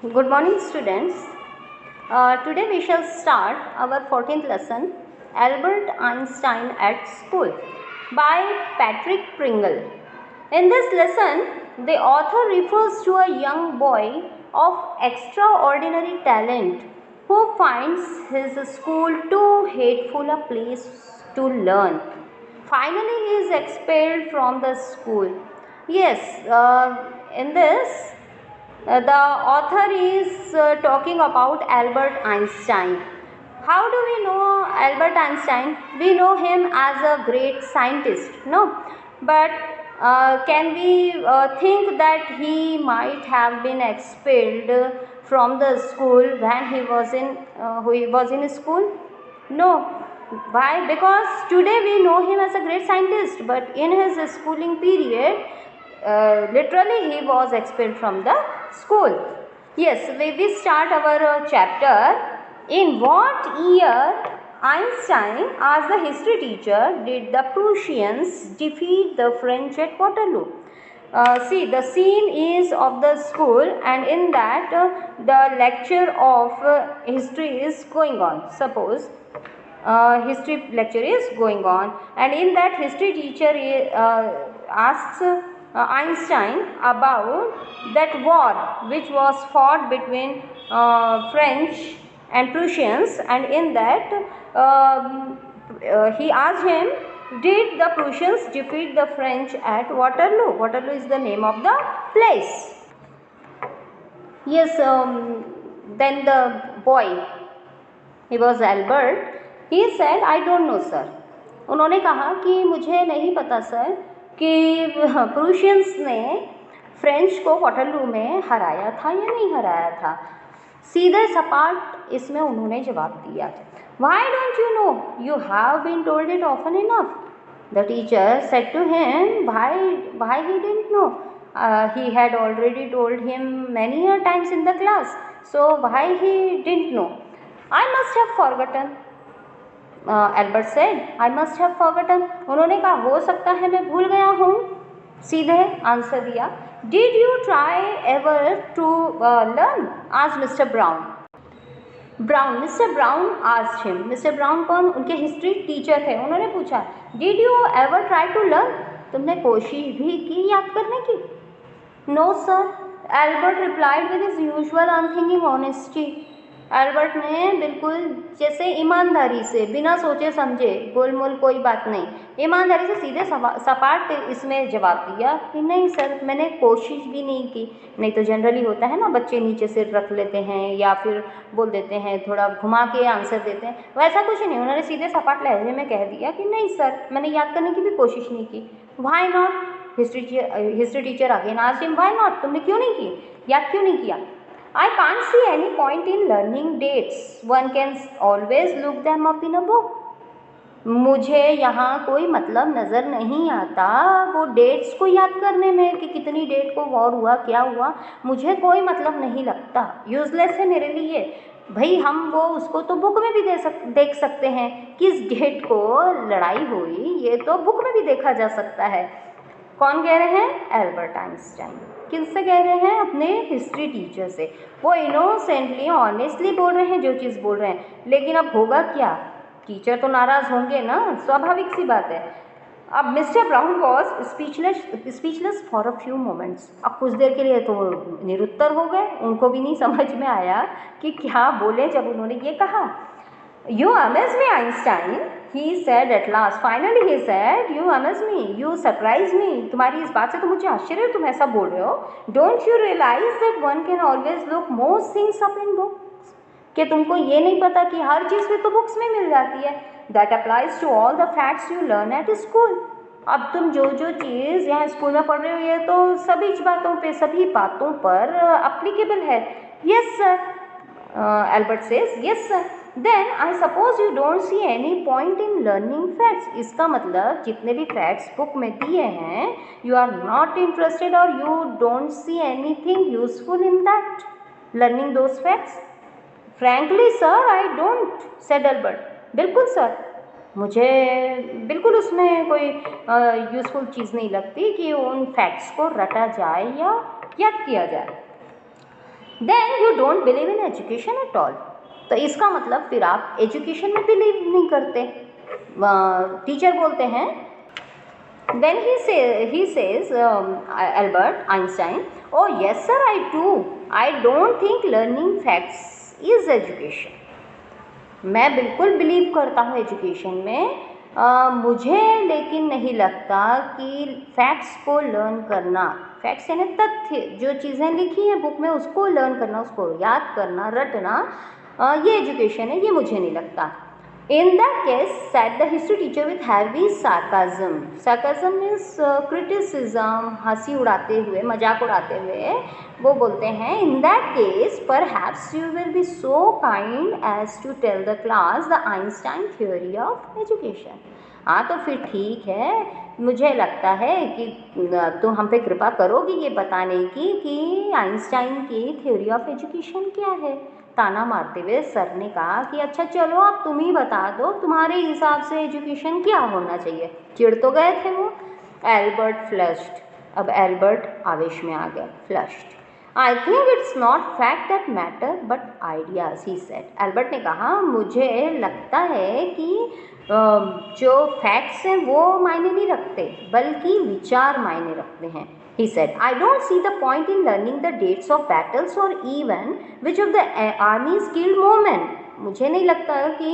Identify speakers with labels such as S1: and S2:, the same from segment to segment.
S1: Good morning, students. Today we shall start our 14th lesson, Albert Einstein at School, by Patrick Pringle. In this lesson, the author refers to a young boy of extraordinary talent who finds his school too hateful a place to learn. Finally, he is expelled from the school. Yes, in this the author is talking about Albert Einstein. How do we know Albert Einstein? We know him as a great scientist, no? But can we think that he might have been expelled from the school when he was in school? No. Why? Because today we know him as a great scientist, but in his schooling period, literally he was expelled from the school. Yes, we start our chapter. In what year Einstein, as the history teacher, did the Prussians defeat the French at Waterloo? See, the scene is of the school, and in that the lecture of history is going on. Suppose history lecture is going on, and in that history teacher asks Einstein about that war which was fought between French and Prussians, and in that he asked him, did the Prussians defeat the French at Waterloo? Waterloo is the name of the place. Yes, then the boy, he was Albert, he said, I don't know sir. उन्होंने कहा कि मुझे नहीं पता sir कि प्रूशियंस ने French को Waterloo में हराया था या नहीं हराया था. सीधे सपाट इसमें उन्होंने जवाब दिया, Why don't you know? You have been told it often enough. The teacher said to him, why he didn't know? He had already told him many a times in the class. So why he didn't know? I must have forgotten. Albert said, I must have forgotten. उन्होंने कहा हो सकता है मैं भूल गया हूँ. सीधे आंसर दिया. Did you try ever to learn? आज mister Brown. Mister Brown asked him. Mister Brown कौन? उनके हिस्ट्री टीचर थे. उन्होंने पूछा, did you ever try to learn? तुमने कोशिश भी की याद करने की? No sir, Albert replied with his usual unthinking honesty. Albert ने बिल्कुल जैसे ईमानदारी से, बिना सोचे समझे, गोलमोल कोई बात नहीं, ईमानदारी से सीधे सपाट इसमें जवाब दिया कि नहीं सर, मैंने कोशिश भी नहीं की. नहीं तो जनरली होता है ना, बच्चे नीचे सिर रख लेते हैं या फिर बोल देते हैं, थोड़ा घुमा के आंसर देते हैं. वैसा कुछ नहीं, उन्होंने सीधे सपाट लहजे में कह दिया कि नहीं सर, मैंने याद करने की भी कोशिश नहीं की. Why not? History teacher again asked him, why not? तुमने क्यों नहीं की, याद क्यों नहीं किया? I can't see any point in learning dates. One can always look them up in a book. मुझे यहाँ कोई मतलब नज़र नहीं आता वो डेट्स को याद करने में कि कितनी डेट को वॉर हुआ, क्या हुआ, मुझे कोई मतलब नहीं लगता. यूजलेस है मेरे लिए. भाई हम वो उसको तो बुक में भी देख सकते हैं, किस डेट को लड़ाई हुई ये तो बुक में भी देखा जा सकता है. कौन कह रहे हैं? Albert Einstein. किससे कह रहे हैं? अपने हिस्ट्री टीचर से. वो इनोसेंटली ऑनेस्टली बोल रहे हैं जो चीज़ बोल रहे हैं, लेकिन अब होगा क्या? टीचर तो नाराज़ होंगे ना, स्वाभाविक सी बात है. अब mister brown was speechless for a few moments. अब कुछ देर के लिए तो निरुत्तर हो गए, उनको भी नहीं समझ में आया कि क्या बोले जब उन्होंने ये कहा. You amaze me, Einstein, he said at last. Finally he said, you amaze me, you surprise me. तुम्हारी इस बात से तो मुझे आश्चर्य है, तुम ऐसा बोल रहे हो. Don't you realize that one can always look most things up in books? कि तुमको ये नहीं पता कि हर चीज़ भी तो बुक्स में मिल जाती है. That applies to all the facts you learn at school. अब तुम जो चीज़ यहाँ स्कूल में पढ़ रहे हो ये तो सभी बातों पर अप्लीकेबल है. Yes sir. Albert says, yes sir. Then I suppose you don't see any point in learning facts. इसका मतलब जितने भी facts बुक में दिए हैं, you are not interested or you don't see anything useful in that, learning those facts. Frankly sir, I don't, said Albert. बिल्कुल sir, मुझे बिल्कुल उसमें कोई यूज़फुल चीज़ नहीं लगती कि उन फैक्ट्स को रटा जाए या याद किया जाए. Then you don't believe in education at all. तो इसका मतलब फिर आप एजुकेशन में बिलीव नहीं करते। टीचर बोलते हैं, then he says Albert Einstein, oh yes sir, I don't think learning facts is education। मैं बिल्कुल बिलीव करता हूँ एजुकेशन में, मुझे लेकिन नहीं लगता कि फैक्ट्स को लर्न करना, फैक्ट्स यानी तथ्य, जो चीज़ें लिखी हैं बुक में उसको लर्न करना, उसको याद करना, रटना, ये एजुकेशन है, ये मुझे नहीं लगता। In that case, said the history teacher with heavy sarcasm. Sarcasm means criticism, हंसी उड़ाते हुए, मजाक उड़ाते हुए वो बोलते हैं, In that case, perhaps you will be so kind as to tell the class the Einstein theory of education। हाँ तो फिर ठीक है, मुझे लगता है कि तुम हम पे कृपा करोगी ये बताने की कि आइंस्टाइन की थ्योरी ऑफ एजुकेशन क्या है। ताना मारते हुए सर ने कहा कि अच्छा चलो अब तुम ही बता दो, तुम्हारे हिसाब से एजुकेशन क्या होना चाहिए। चिढ़ तो गए थे वो। एल्बर्ट फ्लश्ड, अब एल्बर्ट आवेश में आ गया, flushed. I think it's not fact that matter but ideas, he said. Albert ने कहा मुझे लगता है कि जो फैक्ट्स हैं वो मायने नहीं रखते बल्कि विचार मायने रखते हैं। He said, I don't see the point in learning the dates of battles or even which of the armies killed more men। मुझे नहीं लगता कि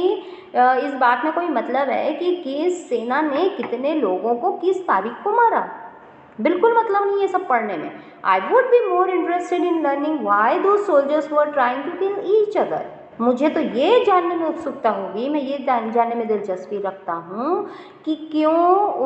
S1: इस बात में कोई मतलब है कि किस सेना ने कितने लोगों को किस तारीख को मारा। बिल्कुल मतलब नहीं ये सब पढ़ने में। I would be more interested in learning why those soldiers were trying to kill each other। मुझे तो ये जानने में उत्सुकता होगी, मैं ये जानने में दिलचस्पी रखता हूँ कि क्यों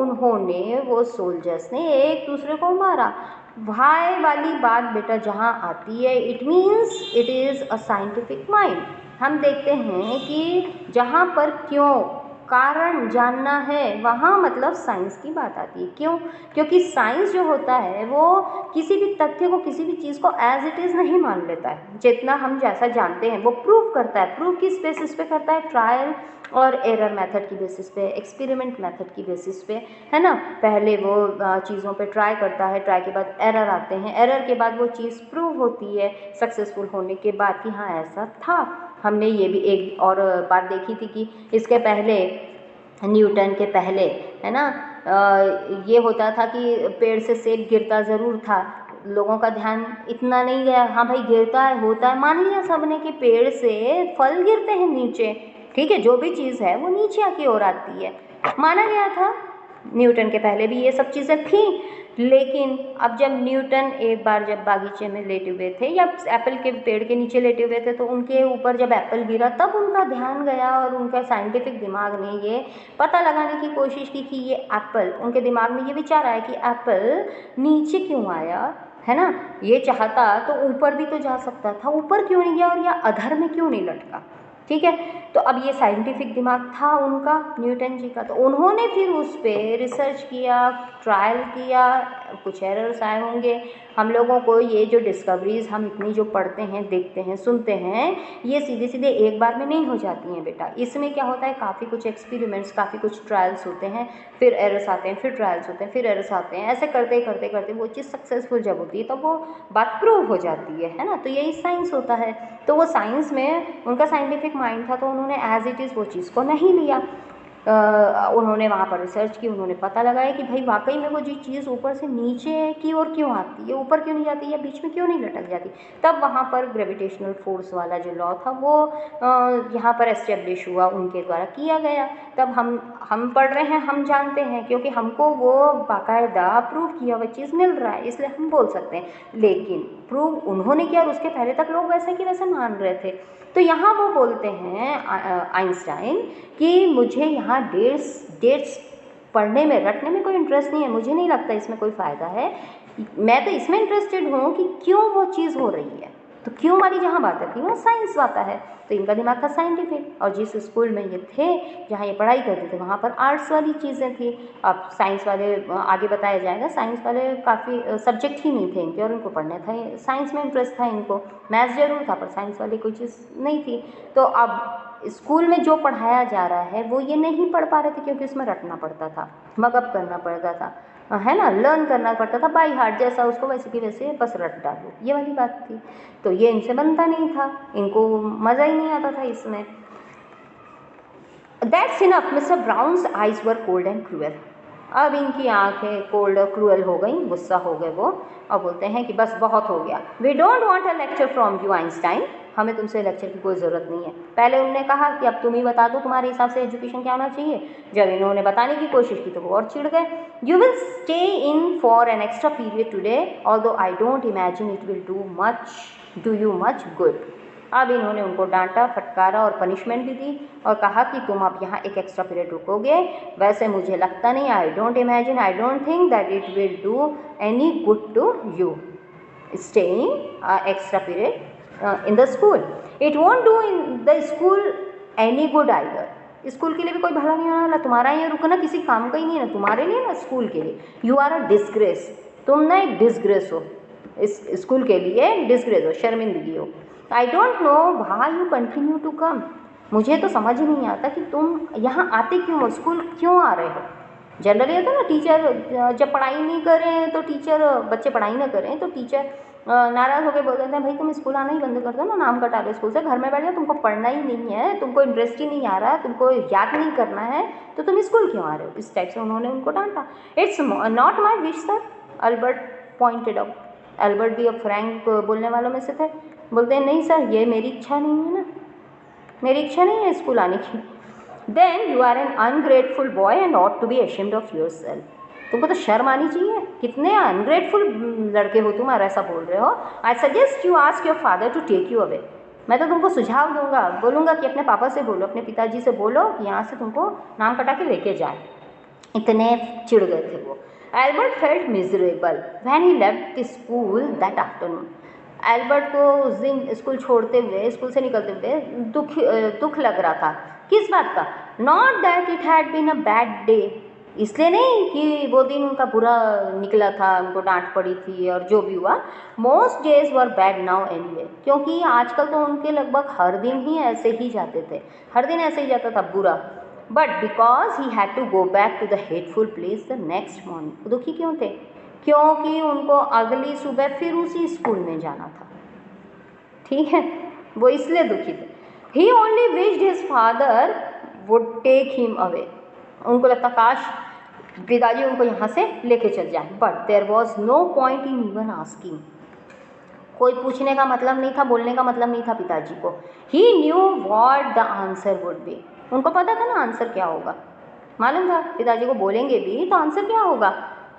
S1: उन्होंने, वो सोल्जर्स ने एक दूसरे को मारा। भाई वाली बात बेटा जहाँ आती है, it means it is a scientific mind. हम देखते हैं कि जहाँ पर क्यों कारण जानना है वहाँ मतलब साइंस की बात आती है। क्यों? क्योंकि साइंस जो होता है वो किसी भी तथ्य को, किसी भी चीज़ को एज इट इज़ नहीं मान लेता है। जितना हम जैसा जानते हैं वो प्रूव करता है। प्रूव किस बेसिस पे करता है? ट्रायल और एरर मेथड की बेसिस पे, एक्सपेरिमेंट मेथड की बेसिस पे, है ना। पहले वो चीज़ों पे ट्राई करता है, ट्राई के बाद एरर आते हैं, एरर के बाद वो चीज़ प्रूव होती है सक्सेसफुल होने के बाद कि हाँ ऐसा था। हमने ये भी एक और बात देखी थी कि इसके पहले, न्यूटन के पहले, है ना, ये होता था कि पेड़ से सेब गिरता ज़रूर था, लोगों का ध्यान इतना नहीं गया। हाँ भाई गिरता है, होता है, मान लिया सबने कि पेड़ से फल गिरते हैं नीचे, ठीक है, जो भी चीज़ है वो नीचे की ओर आती है, माना गया था। न्यूटन के पहले भी ये सब चीज़ें थी। लेकिन अब जब न्यूटन एक बार जब बागीचे में लेटे हुए थे या एप्पल के पेड़ के नीचे लेटे हुए थे तो उनके ऊपर जब एप्पल गिरा तब उनका ध्यान गया और उनका साइंटिफिक दिमाग ने ये पता लगाने की कोशिश की कि ये एप्पल, उनके दिमाग में ये विचार आया कि एप्पल नीचे क्यों आया, है ना। ये चाहता तो ऊपर भी तो जा सकता था, ऊपर क्यों नहीं गया और या अधर में क्यों नहीं लटका, ठीक है। तो अब ये साइंटिफिक दिमाग था उनका, न्यूटन जी का, तो उन्होंने फिर उस पर रिसर्च किया, ट्रायल किया, कुछ एरर्स आए होंगे। हम लोगों को ये जो डिस्कवरीज हम इतनी जो पढ़ते हैं, देखते हैं, सुनते हैं, ये सीधे सीधे एक बार में नहीं हो जाती हैं बेटा। इसमें क्या होता है, काफ़ी कुछ एक्सपेरिमेंट्स, काफ़ी कुछ ट्रायल्स होते हैं, फिर एरर्स आते हैं, फिर ट्रायल्स होते हैं, फिर एरर्स आते हैं, ऐसे करते करते करते वो चीज़ सक्सेसफुल जब होती है तो वो बात प्रूव हो जाती है ना। तो यही साइंस होता है। तो वो साइंस में उनका साइंटिफिक माइंड था तो उन्होंने एज इट इज़ वो चीज़ को नहीं लिया। उन्होंने वहाँ पर रिसर्च की, उन्होंने पता लगाया कि भाई वाकई में वो जो चीज़ ऊपर से नीचे की ओर क्यों आती है, ऊपर क्यों नहीं जाती या बीच में क्यों नहीं लटक जाती। तब वहाँ पर ग्रेविटेशनल फोर्स वाला जो लॉ था वो यहाँ पर एस्टेब्लिश हुआ, उनके द्वारा किया गया। तब हम पढ़ रहे हैं, हम जानते हैं, क्योंकि हमको वो बाकायदा प्रूव किया हुआ चीज़ मिल रहा है, इसलिए हम बोल सकते हैं। लेकिन प्रूव उन्होंने किया और उसके पहले तक लोग वैसे कि वैसे मान रहे थे। तो यहाँ वो बोलते हैं आइंस्टाइन कि मुझे यहाँ डेट्स पढ़ने में, रटने में कोई इंटरेस्ट नहीं है, मुझे नहीं लगता इसमें कोई फ़ायदा है। मैं तो इसमें इंटरेस्टेड हूँ कि क्यों वो चीज़ हो रही है। तो क्यों वाली जहाँ बात आती है वहाँ साइंस आता है। तो इनका दिमाग था साइंटिफिक, और जिस स्कूल में ये थे, जहाँ ये पढ़ाई करते थे, वहाँ पर आर्ट्स वाली चीज़ें थी। अब साइंस वाले, आगे बताया जाएगा, साइंस वाले काफ़ी सब्जेक्ट ही नहीं थे इनके और इनको पढ़ने था, साइंस में इंटरेस्ट था इनको, मैथ्स जरूर था पर साइंस वाली कोई चीज़ नहीं थी। तो अब स्कूल में जो पढ़ाया जा रहा है वो ये नहीं पढ़ पा रहे थे क्योंकि उसमें रटना पड़ता था, मगअप करना पड़ता था। है ना, लर्न करना पड़ता था बाई हार्ट, जैसा उसको वैसे की वैसे बस रट डालो, ये वाली बात थी। तो ये इनसे बनता नहीं था, इनको मज़ा ही नहीं आता था इसमें। That's enough, mister Brown's eyes were cold and cruel. अब इनकी आंखें कोल्ड और क्रूअल हो गई, गुस्सा हो गए वो, और बोलते हैं कि बस बहुत हो गया। We don't want a lecture from you Einstein, हमें तुमसे लेक्चर की कोई ज़रूरत नहीं है। पहले उन्होंने कहा कि अब तुम ही बता दो तुम्हारे हिसाब से एजुकेशन क्या होना चाहिए। जब इन्होंने बताने की कोशिश की तो वो और चिढ़ गए। You will stay in for an extra period today although I don't imagine it will do you much good. अब इन्होंने उनको डांटा, फटकारा और पनिशमेंट भी दी और कहा कि तुम अब यहाँ एक एक्स्ट्रा पीरियड रुकोगे, वैसे मुझे लगता नहीं, I don't think that it will do any good to you staying extra period in the school. It won't do in the school any good either, school के लिए भी कोई भला नहीं होने वाला, तुम्हारा यहाँ रुकना किसी काम का ही नहीं है ना तुम्हारे लिए ना स्कूल के लिए। यू आर अ डिस्ग्रेस, तुम ना एक डिस्ग्रेस हो, इस स्कूल के लिए डिस्ग्रेस हो, शर्मिंदगी हो। I don't know why you continue to come, मुझे तो समझ ही नहीं आता कि तुम यहाँ आते क्यों हो, स्कूल क्यों आ रहे हो। जनरली होता है ना, टीचर जब पढ़ाई नहीं करें तो टीचर, बच्चे पढ़ाई ना करें तो टीचर नाराज़ होकर बोल देते हैं भाई तुम स्कूल आना ही बंद कर दो ना, नाम कटा लो स्कूल से, घर में बैठ जाओ, तुमको पढ़ना ही नहीं है, तुमको इंटरेस्ट ही नहीं आ रहा, तुमको याद नहीं करना है, तो तुम स्कूल क्यों आ रहे हो। इस टाइप से उन्होंने उनको डांटा। It's not my wish sir, Albert pointed out. Albert भी अब फ्रैंक बोलने वालों में से थे, बोलते हैं नहीं सर ये मेरी इच्छा नहीं है ना, मेरी इच्छा नहीं है स्कूल आने की। Then you are an ungrateful boy and ought to be ashamed of yourself, तुमको तो शर्म आनी चाहिए, कितने अनग्रेटफुल लड़के हो तुम और ऐसा बोल रहे हो। I suggest you ask your father to take you away, मैं तो तुमको सुझाव दूंगा, बोलूँगा कि अपने पापा से बोलो, अपने पिताजी से बोलो कि यहाँ से तुमको नाम कटा के लेके जाए। इतने चिढ़ गए थे वो। Albert felt miserable when he left the school that afternoon. Albert को उस दिन स्कूल छोड़ते हुए, स्कूल से निकलते हुए दुख लग रहा था। किस बात का? Not that it had been a bad day, इसलिए नहीं कि वो दिन उनका बुरा निकला था, उनको डांट पड़ी थी और जो भी हुआ। Most days were bad now anyway, क्योंकि आजकल तो उनके लगभग हर दिन ही ऐसे ही जाते थे, हर दिन ऐसे ही जाता था बुरा। But because he had to go back to the hateful place the next morning. दुखी क्यों थे? क्योंकि उनको अगली सुबह फिर उसी स्कूल में जाना था, ठीक है, वो इसलिए दुखी थे। He only wished his father would take him away, उनको लगता काश पिताजी उनको यहाँ से लेके चल जाए। But there was no point in even asking, कोई पूछने का मतलब नहीं था, बोलने का मतलब नहीं था पिताजी को। He knew what the answer would be, उनको पता था ना आंसर क्या होगा, मालूम था पिताजी को बोलेंगे भी तो आंसर क्या होगा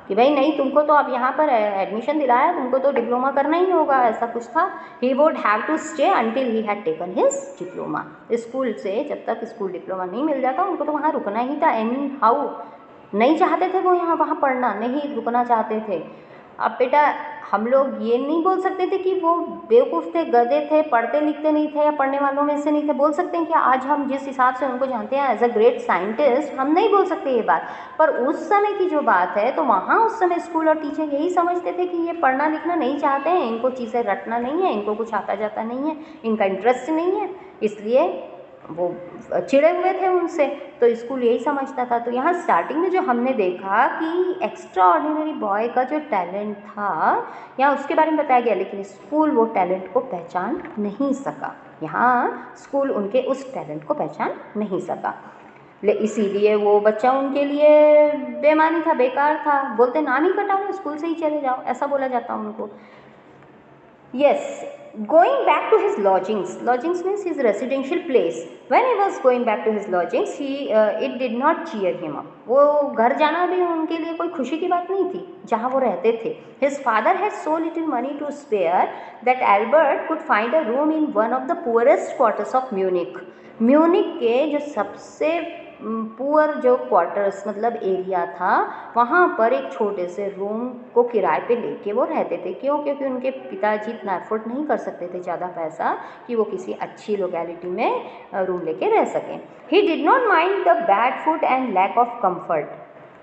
S1: कि भाई नहीं तुमको तो अब यहाँ पर एडमिशन दिलाया, तुमको तो डिप्लोमा करना ही होगा, ऐसा कुछ था। He would have to stay until he had taken his diploma, school से जब तक स्कूल डिप्लोमा नहीं मिल जाता उनको तो वहाँ रुकना ही था। एनी हाउ नहीं चाहते थे वो यहाँ वहाँ पढ़ना, नहीं रुकना चाहते थे। अब बेटा हम लोग ये नहीं बोल सकते थे कि वो बेवकूफ़ थे, गधे थे, पढ़ते लिखते नहीं थे या पढ़ने वालों में से नहीं थे। बोल सकते हैं कि आज हम जिस हिसाब से उनको जानते हैं एज अ ग्रेट साइंटिस्ट, हम नहीं बोल सकते ये बात, पर उस समय की जो बात है तो वहाँ उस समय स्कूल और टीचर यही समझते थे कि ये पढ़ना लिखना नहीं चाहते हैं, इनको चीज़ें रटना नहीं है, इनको कुछ आता जाता नहीं है, इनका इंटरेस्ट नहीं है, इसलिए वो चिड़े हुए थे उनसे, तो स्कूल यही समझता था। तो यहाँ स्टार्टिंग में जो हमने देखा कि एक्स्ट्रा ऑर्डिनरी बॉय का जो टैलेंट था यहाँ उसके बारे में बताया गया, लेकिन स्कूल वो टैलेंट को पहचान नहीं सका, यहाँ स्कूल उनके उस टैलेंट को पहचान नहीं सका, इसीलिए वो बच्चा उनके लिए बेमानी था, बेकार था। बोलते नाम ही कटाओ, स्कूल से ही चले जाओ, ऐसा बोला जाता उनको। Yes, going back to his lodgings. Lodgings means his residential place. When he was going back to his lodgings, it did not cheer him up. वो घर जाना भी उनके लिए कोई खुशी की बात नहीं थी जहाँ वो रहते थे। His father had so little money to spare that Albert could find a room in one of the poorest quarters of Munich. Munich के जो सबसे पुअर जो क्वार्टर्स मतलब एरिया था वहाँ पर एक छोटे से रूम को किराए पे लेके वो रहते थे। क्यों? क्योंकि उनके पिताजी इतना अफोर्ड नहीं कर सकते थे ज़्यादा पैसा कि वो किसी अच्छी लोकेलिटी में रूम लेके रह सकें। He did not mind the bad food and lack of comfort,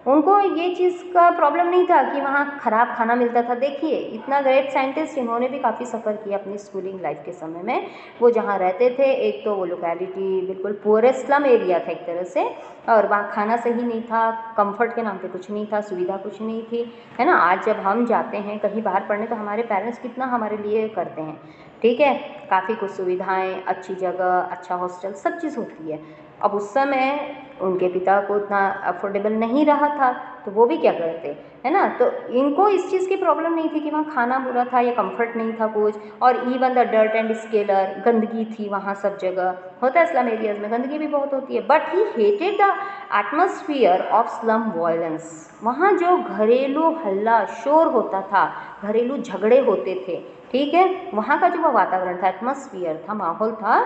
S1: उनको ये चीज़ का प्रॉब्लम नहीं था कि वहाँ ख़राब खाना मिलता था। देखिए इतना ग्रेट साइंटिस्ट, इन्होंने भी काफ़ी सफ़र किया अपनी स्कूलिंग लाइफ के समय में। वो जहाँ रहते थे, एक तो वो लोकेलिटी बिल्कुल पुअरेस्ट स्लम एरिया था एक तरह से, और वहाँ खाना सही नहीं था, कंफर्ट के नाम पे कुछ नहीं था, सुविधा कुछ नहीं थी, है ना। आज जब हम जाते हैं कहीं बाहर पढ़ने तो हमारे पेरेंट्स कितना हमारे लिए करते हैं, ठीक है, काफ़ी कुछ सुविधाएं, अच्छी जगह, अच्छा हॉस्टल, सब चीज़ होती है। अब उस समय उनके पिता को उतना अफोर्डेबल नहीं रहा था, तो वो भी क्या करते, है ना। तो इनको इस चीज़ की प्रॉब्लम नहीं थी कि वहाँ खाना बुरा था या कंफर्ट नहीं था कुछ, और even the dirt and scalar, गंदगी थी वहाँ सब जगह, होता है स्लम एरियाज़ में गंदगी भी बहुत होती है। But he hated the atmosphere of slum violence. वहाँ जो घरेलू हल्ला शोर होता था, घरेलू झगड़े होते थे, ठीक है, वहाँ का जो वो वातावरण था, एटमॉस्फेयर था, माहौल था,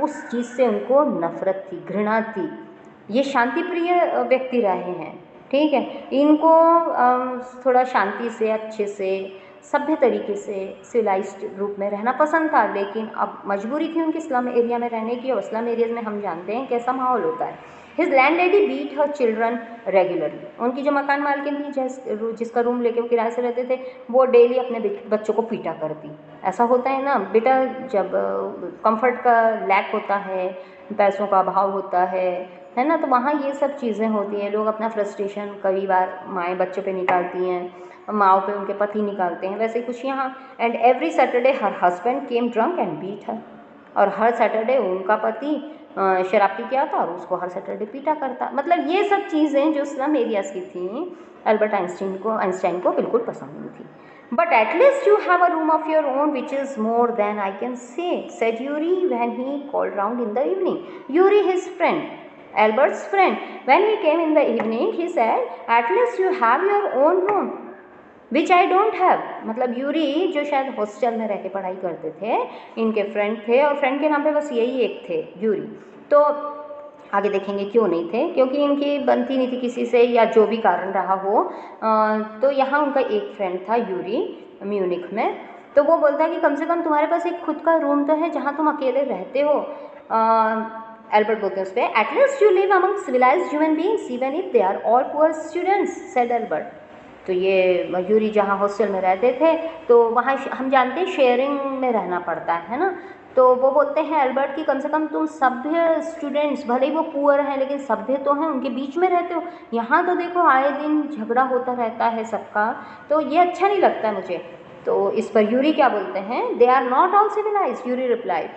S1: उस चीज़ से उनको नफरत थी, घृणा थी। ये शांति प्रिय व्यक्ति रहे हैं, ठीक है, इनको थोड़ा शांति से, अच्छे से, सभ्य तरीके से, सिविलाइज्ड रूप में रहना पसंद था। लेकिन अब मजबूरी थी उनकी स्लम एरिया में रहने की, और स्लम एरियाज में हम जानते हैं कैसा माहौल होता है। His landlady beat her children regularly. उनकी जो मकान मालकिन थी, जिसका रूम लेके वो किराए से रहते थे, वो डेली अपने बच्चों को पीटा करती। ऐसा होता है ना बेटा, जब कंफर्ट का लैक होता है, पैसों का अभाव होता है ना, तो वहाँ ये सब चीज़ें होती हैं। लोग अपना फ्रस्ट्रेशन कई बार माएँ बच्चों पे निकालती हैं, माओ पे उनके पति निकालते हैं, वैसे कुछ यहाँ। And every Saturday her husband came drunk and beat her. और हर सैटरडे उनका पति शराब पी के आता और उसको हर सैटरडे पीटा करता। मतलब ये सब चीज़ें जो स्लम एरियाज़ की थी, एल्बर्ट आइंस्टाइन को बिल्कुल पसंद नहीं थी। But at least you have a room of your own, which is more than I can say, said Yuri when he called round in the evening. Yuri, his friend, Albert's friend, when he came in the evening, he said, at least you have your own room, which I don't have. मतलब Yuri जो शायद hostel में रह के पढ़ाई करते थे, इनके फ्रेंड थे, और फ्रेंड के नाम पे बस यही एक थे, यूरी। तो आगे देखेंगे क्यों नहीं थे, क्योंकि इनकी बनती नहीं थी किसी से, या जो भी कारण रहा हो। तो यहाँ उनका एक फ्रेंड था यूरी, म्यूनिख में। तो वो बोलता है कि कम से कम तुम्हारे पास एक खुद का रूम तो है जहाँ तुम अकेले रहते हो। एल्बर्ट बोलते हैं उस पर, at least you live among civilised human beings even if they are all poor students, said Albert. तो ये यूरी जहाँ हॉस्टल में रहते थे, तो वहाँ हम जानते हैं शेयरिंग में रहना पड़ता है ना। तो वो बोलते हैं एल्बर्ट कि कम से कम तुम सभ्य स्टूडेंट्स, भले ही वो पुअर हैं लेकिन सभ्य तो हैं, उनके बीच में रहते हो। यहाँ तो देखो आए दिन झगड़ा होता रहता है सबका, तो ये अच्छा नहीं लगता मुझे। तो इस पर यूरी क्या बोलते हैं, they are not all civilised, Yuri replied,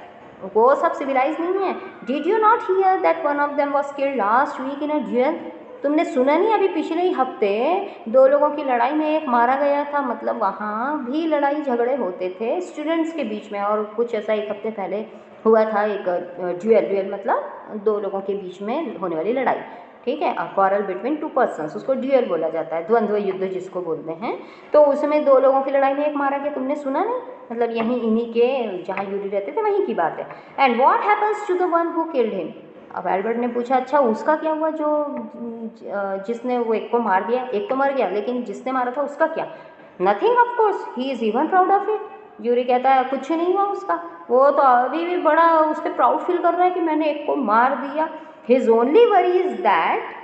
S1: वो सब सिविलाइज नहीं है। Did you not hear that one of them was killed last week in a duel. तुमने सुना नहीं अभी पिछले ही हफ्ते 2 लोगों की लड़ाई में एक मारा गया था। मतलब वहाँ भी लड़ाई झगड़े होते थे स्टूडेंट्स के बीच में, और कुछ ऐसा 1 हफ्ते पहले हुआ था एक ड्यूएल मतलब 2 लोगों के बीच में होने वाली लड़ाई, ठीक है, क्वारल बिटवीन 2 पर्सन्स, उसको ड्यूएल बोला जाता है, द्वंद्व युद्ध जिसको बोलते हैं। तो उसमें 2 लोगों की लड़ाई में एक मारा गया, तुमने सुना नहीं। मतलब यहीं इन्हीं के जहाँ यूरी रहते थे वहीं की बात है। And what happens to the one who killed him. अब एल्बर्ट ने पूछा, अच्छा उसका क्या हुआ जो जिसने वो एक को मार दिया, एक तो मर गया लेकिन जिसने मारा था उसका क्या। Nothing of course, he is even proud of it. Yuri कहता है कुछ नहीं हुआ उसका, वो तो अभी भी बड़ा उस पर प्राउड फील कर रहा है कि मैंने एक को मार दिया। His only worry is that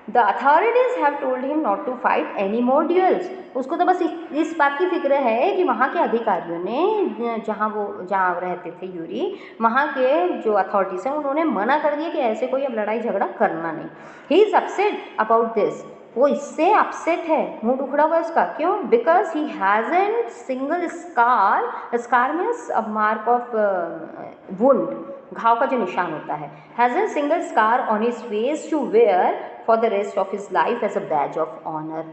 S1: the authorities have told him not to fight any more duels. उसको तो बस इस बात की फिक्र है कि वहाँ के अधिकारियों ने, जहाँ रहते थे यूरी, वहाँ के जो अथॉरिटीज़ हैं उन्होंने मना कर दिया कि ऐसे कोई अब लड़ाई झगड़ा करना नहीं। He is upset about this, वो इससे अपसेट है, मूड उखड़ा हुआ है उसका। क्यों? Because he hasn't single scar, scar means a mark of wound, घाव का जो निशान होता है, hasn't single scar on his face to wear for the rest of his life as a badge of honour.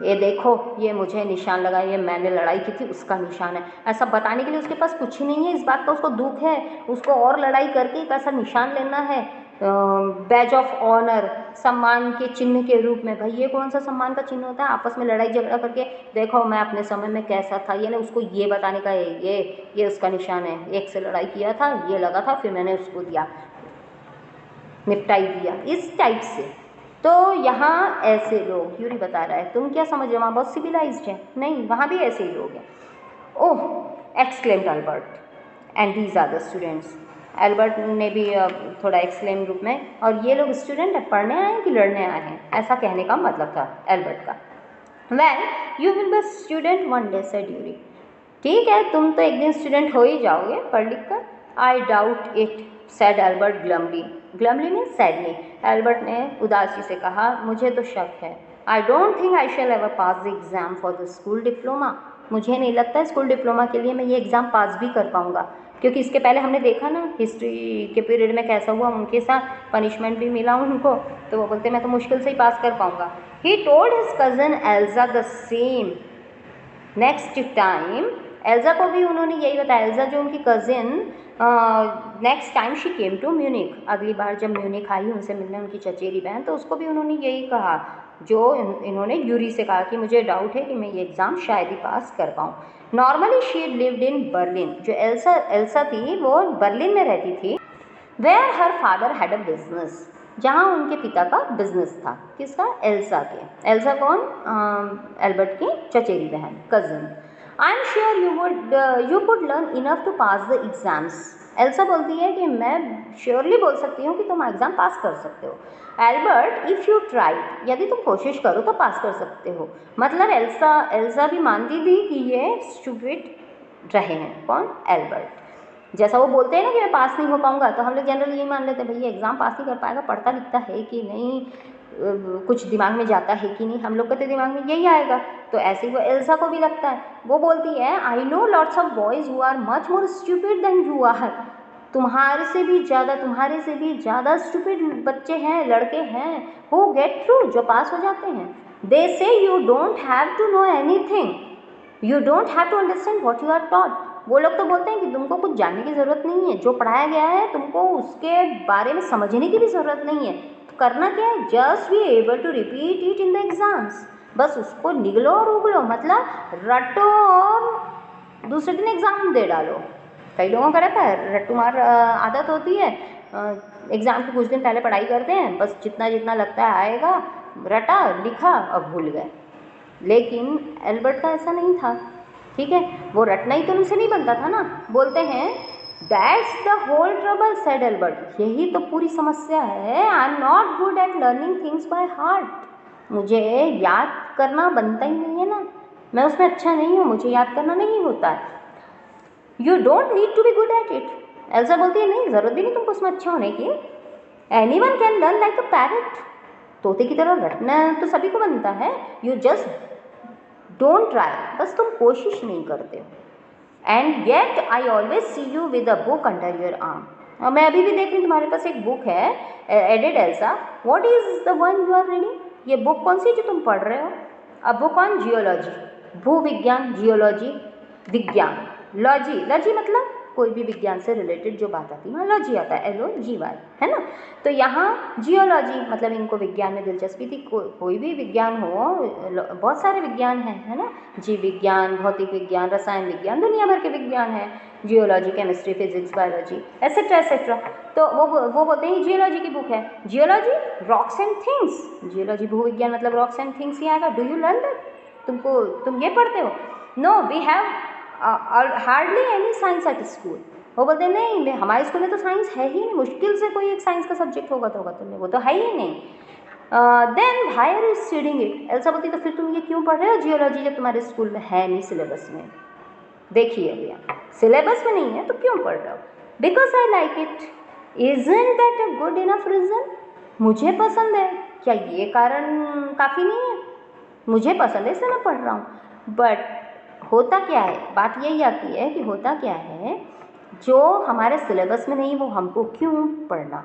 S1: ये देखो ये मुझे निशान लगा, ये मैंने लड़ाई की थी उसका निशान है, ऐसा बताने के लिए उसके पास कुछ ही नहीं है। इस बात का उसको दुख है, उसको और लड़ाई करके एक ऐसा निशान लेना है, बैज ऑफ ऑनर, सम्मान के चिन्ह के रूप में। भाई ये कौन सा सम्मान का चिन्ह होता है, आपस में लड़ाई झगड़ा करके देखो मैं अपने समय में कैसा था, ये ना उसको ये बताने का ये उसका निशान है, एक से लड़ाई किया था, ये लगा था, फिर मैंने उसको दिया, निपटाई दिया, इस टाइप से। तो यहाँ ऐसे लोग, यूरी बता रहा है, तुम क्या समझ रहे हो वहाँ बहुत सिविलाइज्ड है, नहीं वहाँ भी ऐसे ही लोग हैं। Oh, exclaimed Albert, and these are the students. Albert ने भी थोड़ा एक्सक्लेम ग्रुप में, और ये लोग स्टूडेंट है पढ़ने आए हैं कि लड़ने आए हैं, ऐसा कहने का मतलब था एल्बर्ट का। Well you will be student one day said Yuri, ठीक है तुम तो एक दिन स्टूडेंट हो ही जाओगे पढ़ लिख कर। I doubt it said Albert glumly, glumly means sadly. Albert ने उदासी से कहा मुझे तो शक है। I don't think I shall ever pass the exam for the school diploma, मुझे नहीं लगता स्कूल डिप्लोमा के लिए मैं ये एग्ज़ाम पास भी कर पाऊँगा, क्योंकि इसके पहले हमने देखा ना हिस्ट्री के पीरियड में कैसा हुआ उनके साथ, पनिशमेंट भी मिला उनको, तो वो बोलते मैं तो मुश्किल से ही पास कर पाऊँगा। He told his cousin Elsa the same next time, Elsa को भी उन्होंने यही बताया। एल्जा जो उनकी cousin next time she came to Munich, अगली बार जब म्यूनिक आई उनसे मिलने उनकी चचेरी बहन, तो उसको भी उन्होंने यही कहा जो इन्होंने यूरी से कहा कि मुझे डाउट है कि मैं ये एग्ज़ाम शायद ही पास कर पाऊँ। Normally she lived in Berlin, जो एल्सा थी वो बर्लिन में रहती थी। Where her father had a business, जहाँ उनके पिता का बिजनेस था। किसका? एल्सा के। एल्सा कौन? एल्बर्ट की चचेरी बहन, cousin. I am sure you could learn enough to pass the exams, Elsa बोलती है कि मैं श्योरली बोल सकती हूँ कि तुम एग्ज़ाम पास कर सकते हो। एल्बर्ट इफ़ यू ट्राई, यदि तुम कोशिश करो तो पास कर सकते हो। मतलब एल्सा भी मानती थी कि ये स्टूपिड रहे हैं। कौन? एल्बर्ट। जैसा वो बोलते हैं ना कि मैं पास नहीं हो पाऊंगा, तो हम लोग जनरली यही मान लेते हैं भैया एग्ज़ाम पास नहीं कर पाएगा, पढ़ता लिखता है कि नहीं, कुछ दिमाग में जाता है कि नहीं, हम लोग का तो दिमाग में यही आएगा। तो ऐसे ही वो एल्सा को भी लगता है। वो बोलती है I know lots of boys who are much more stupid than you are, तुम्हारे से भी ज़्यादा स्टूपिड बच्चे हैं, लड़के हैं, हु गेट थ्रू, जो पास हो जाते हैं। They say you don't have to know anything, you don't have to understand what you are taught. वो लोग तो बोलते हैं कि तुमको कुछ जानने की ज़रूरत नहीं है, जो पढ़ाया गया है तुमको उसके बारे में समझने की भी ज़रूरत नहीं है। तो करना क्या है? Just be able to repeat it in the exams, बस उसको निगलो और उगलो, मतलब रटो और दूसरे दिन एग्ज़ाम दे डालो। कई लोगों का रहता है रट्टू मार आदत होती है, एग्ज़ाम के कुछ दिन पहले पढ़ाई करते हैं, बस जितना जितना लगता है आएगा, रटा लिखा और भूल गए। लेकिन एल्बर्ट का ऐसा नहीं था, ठीक है, वो रटना ही तो उनसे नहीं बनता था ना। बोलते हैं that's the whole trouble said Albert, यही तो पूरी समस्या है। I am not good at learning things by heart, मुझे याद करना बनता ही नहीं है ना, मैं उसमें अच्छा नहीं हूँ, मुझे याद करना नहीं होता है। You don't need to be good at it, Elsa बोलती है नहीं, ज़रूरत भी नहीं तुमको उसमें अच्छा होने की। Any one can learn like a parrot, तोते की तरह रटना तो सभी को बनता है। यू जस्ट डोंट ट्राई, बस तुम कोशिश नहीं करते हो। And yet I always see you with a book under your arm, और मैं अभी भी देख रही हूँ तुम्हारे पास एक बुक है। Added Elsa, what is the one you are reading, ये बुक कौन सी जो तुम पढ़ रहे हो? अ बुक ऑन जियोलॉजी, भूविज्ञान, जियोलॉजी विज्ञान, लॉजी, लॉजी मतलब कोई भी विज्ञान से रिलेटेड जो बात आती है वहाँ लॉजी आता है, LOGY, है ना। तो यहाँ जियोलॉजी मतलब इनको विज्ञान में दिलचस्पी थी, कोई भी विज्ञान हो, बहुत सारे विज्ञान हैं, है ना, जीव विज्ञान, भौतिक विज्ञान, रसायन विज्ञान, दुनिया भर के विज्ञान हैं, geology, chemistry, physics, biology, etcetera etcetera. तो वो बोलते हैं जियोलॉजी की बुक है। Geology rocks and things, geology भूविज्ञान मतलब रॉक्स एंड थिंग्स ही आएगा। डू यू लर्न दैट, तुम ये पढ़ते हो? No we have hardly any science at school. वो बोलते हैं नहीं, हमारे स्कूल में तो साइंस है ही नहीं, मुश्किल से कोई एक साइंस का सब्जेक्ट होगा तो वो तो है ही नहीं। Then why are you studying it, Elsa बोलती तो फिर तुम ये क्यों पढ़ रहे हो जियोलॉजी, जब तुम्हारे स्कूल में है नहीं सिलेबस में। देखिए भैया, सिलेबस में नहीं है तो क्यों पढ़ रहे हो? Because I like it, isn't that a good enough reason, मुझे पसंद है, क्या ये कारण काफ़ी नहीं है? मुझे पसंद है इसलिए मैं पढ़ रहा हूँ। बट होता क्या है, बात यही आती है कि होता क्या है, जो हमारे सिलेबस में नहीं वो हमको क्यों पढ़ना।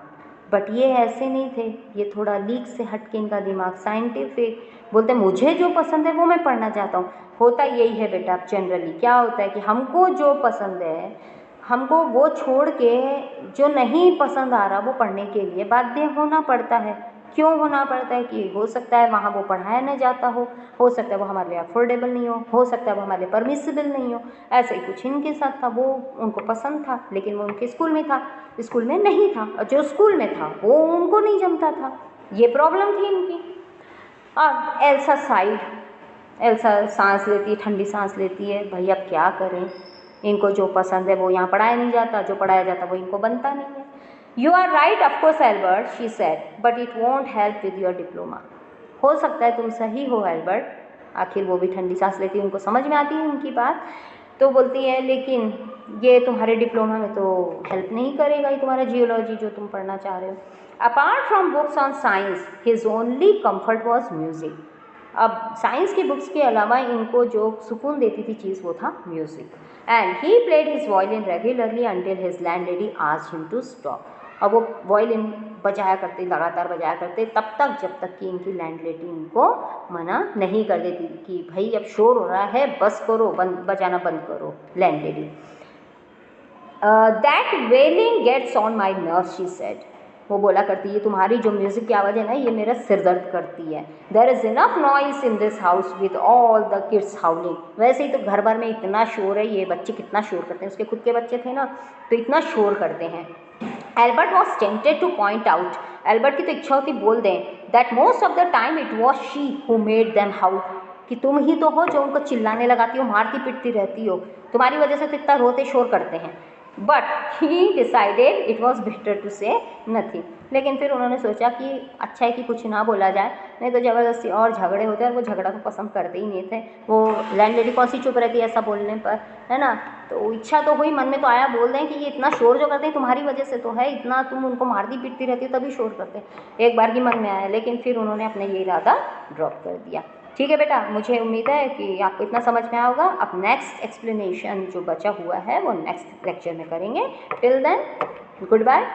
S1: बट ये ऐसे नहीं थे, ये थोड़ा लीक से हट के इनका दिमाग साइंटिफिक, बोलते मुझे जो पसंद है वो मैं पढ़ना चाहता हूँ। होता यही है बेटा, जनरली क्या होता है कि हमको जो पसंद है हमको वो छोड़ के जो नहीं पसंद आ रहा वो पढ़ने के लिए बाध्य होना पड़ता है। क्यों होना पड़ता है? कि हो सकता है वहाँ वो पढ़ाया न जाता हो सकता है वो हमारे लिए अफोर्डेबल नहीं हो सकता है वो हमारे लिए परमिसिबल नहीं हो। ऐसे ही कुछ इनके साथ था, वो उनको पसंद था लेकिन वो उनके स्कूल में था, स्कूल में नहीं था, और जो स्कूल में था वो उनको नहीं जमता था, ये प्रॉब्लम थी इनकी। अब एल्सा साइड, एल्सा सांस लेती है, ठंडी सांस लेती है, भाई अब क्या करें, इनको जो पसंद है वो यहाँ पढ़ाया नहीं जाता, जो पढ़ाया जाता वो इनको बनता नहीं है। You are right of course Albert, she said, but it won't help with your diploma. हो सकता है तुम सही हो एल्बर्ट, आखिर वो भी ठंडी सांस लेती है, उनको समझ में आती है उनकी बात। तो बोलती है लेकिन ये तुम्हारे डिप्लोमा में तो हेल्प नहीं करेगा, ये तुम्हारा जियोलॉजी जो तुम पढ़ना चाह रहे हो। Apart from books on science his only comfort was music. अब साइंस की बुक्स के अलावा इनको जो सुकून देती थी चीज़ वो था music. And he played his violin regularly until his landlady asked him to stop. अब वो वायलिन बजाया करते, लगातार बजाया करते तब तक जब तक कि इनकी लैंडलेडी इनको मना नहीं कर देती कि भाई अब शोर हो रहा है, बस करो, बजाना बंद करो landlady. That wailing gets on my nerves, she said. वो बोला करती है तुम्हारी जो म्यूज़िक की आवाज़ है ना ये मेरा सिर दर्द करती है। There is enough noise in this house with all the kids howling. वैसे ही तो घर भर में इतना शोर है, ये बच्चे कितना शोर करते हैं, उसके खुद के बच्चे थे ना तो इतना शोर करते हैं। Albert was tempted to point out, Albert की तो इच्छा होती बोल दें, that most of the time it was she who made them howl, कि तुम ही तो हो जो उनको चिल्लाने लगाती हो, मारती पिटती रहती हो, तुम्हारी वजह से तो इतना रोते शोर करते हैं। But he decided it was better to say nothing. लेकिन फिर उन्होंने सोचा कि अच्छा है कि कुछ ना बोला जाए, नहीं तो ज़बरदस्ती और झगड़े होते हैं, और वो झगड़ा तो पसंद करते ही नहीं थे। वो लैंडलेडी कौन सी चुप रहती है ऐसा बोलने पर, है ना। तो इच्छा तो हुई, मन में तो आया बोल दें कि ये इतना शोर जो करते हैं तुम्हारी वजह से तो है, इतना तुम उनको मारती पीटती रहती हो तभी शोर करते हैं, एक बार की मन में आया। लेकिन फिर उन्होंने अपना ये इरादा ड्रॉप कर दिया। ठीक है बेटा, मुझे उम्मीद है कि आपको इतना समझ में आया होगा। अब नेक्स्ट एक्सप्लेनेशन जो बचा हुआ है वो नेक्स्ट लेक्चर में करेंगे। Till then good bye.